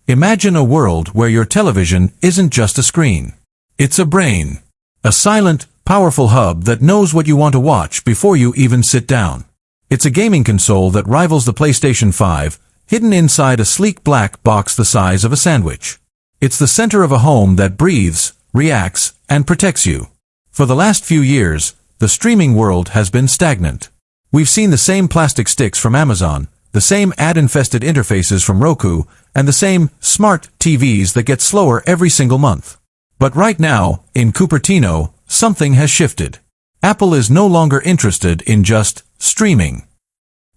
Imagine a world where your television isn't just a screen. It's a brain. A silent, powerful hub that knows what you want to watch before you even sit down. It's a gaming console that rivals the PlayStation 5, hidden inside a sleek black box the size of a sandwich. It's the center of a home that breathes, reacts, and protects you. For the last few years, the streaming world has been stagnant. We've seen the same plastic sticks from Amazon, the same ad-infested interfaces from Roku, and the same smart TVs that get slower every single month. But right now, in Cupertino, something has shifted. Apple is no longer interested in just streaming.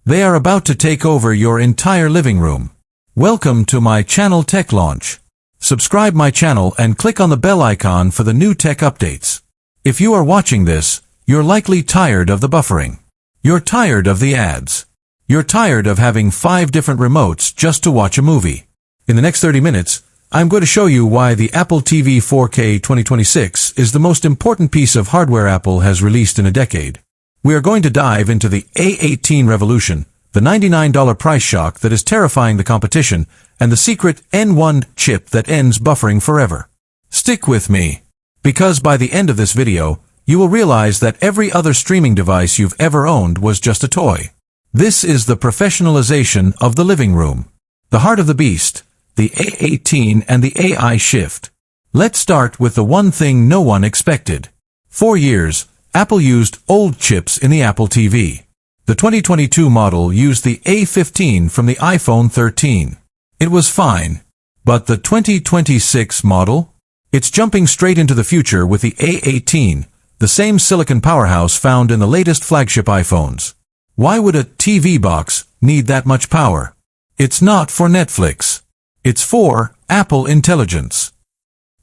They are about to take over your entire living room. Welcome to my channel Tech Launch. Subscribe my channel and click on the bell icon for the new tech updates. If you are watching this, you're likely tired of the buffering. You're tired of the ads. You're tired of having 5 different remotes just to watch a movie. In the next 30 minutes, I'm going to show you why the Apple TV 4K 2026 is the most important piece of hardware Apple has released in a decade. We are going to dive into the A18 revolution, the $99 price shock that is terrifying the competition, and the secret N1 chip that ends buffering forever. Stick with me, because by the end of this video, you will realize that every other streaming device you've ever owned was just a toy. This is the professionalization of the living room. The heart of the beast, the A18 and the AI shift. Let's start with the one thing no one expected. For years, Apple used old chips in the Apple TV. The 2022 model used the A15 from the iPhone 13. It was fine. But the 2026 model? It's jumping straight into the future with the A18, the same silicon powerhouse found in the latest flagship iPhones. Why would a TV box need that much power? It's not for Netflix. It's for Apple Intelligence.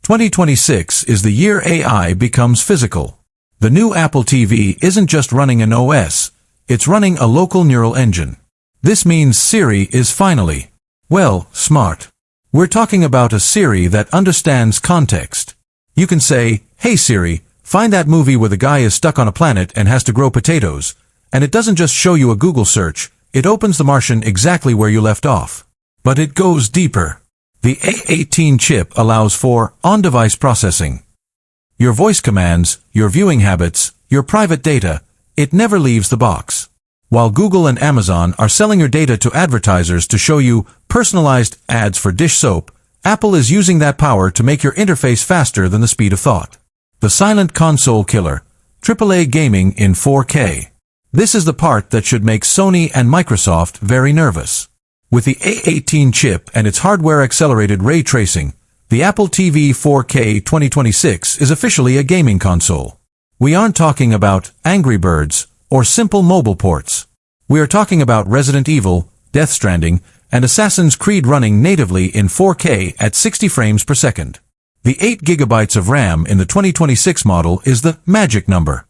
2026 is the year AI becomes physical. The new Apple TV isn't just running an OS, it's running a local neural engine. This means Siri is finally, well, smart. We're talking about a Siri that understands context. You can say, "Hey Siri, find that movie where the guy is stuck on a planet and has to grow potatoes," and it doesn't just show you a Google search, it opens The Martian exactly where you left off. But it goes deeper. The A18 chip allows for on-device processing. Your voice commands, your viewing habits, your private data, it never leaves the box. While Google and Amazon are selling your data to advertisers to show you personalized ads for dish soap, Apple is using that power to make your interface faster than the speed of thought. The silent console killer, AAA gaming in 4K. This is the part that should make Sony and Microsoft very nervous. With the A18 chip and its hardware-accelerated ray tracing, the Apple TV 4K 2026 is officially a gaming console. We aren't talking about Angry Birds or simple mobile ports. We are talking about Resident Evil, Death Stranding, and Assassin's Creed running natively in 4K at 60 frames per second. The 8 GB of RAM in the 2026 model is the magic number.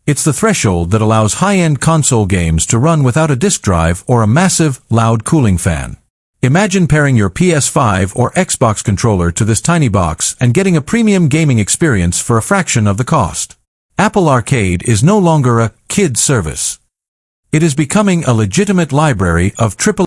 It's the threshold that allows high-end console games to run without a disk drive or a massive, loud cooling fan. Imagine pairing your PS5 or Xbox controller to this tiny box and getting a premium gaming experience for a fraction of the cost. Apple Arcade is no longer a kid service. It is becoming a legitimate library of AAA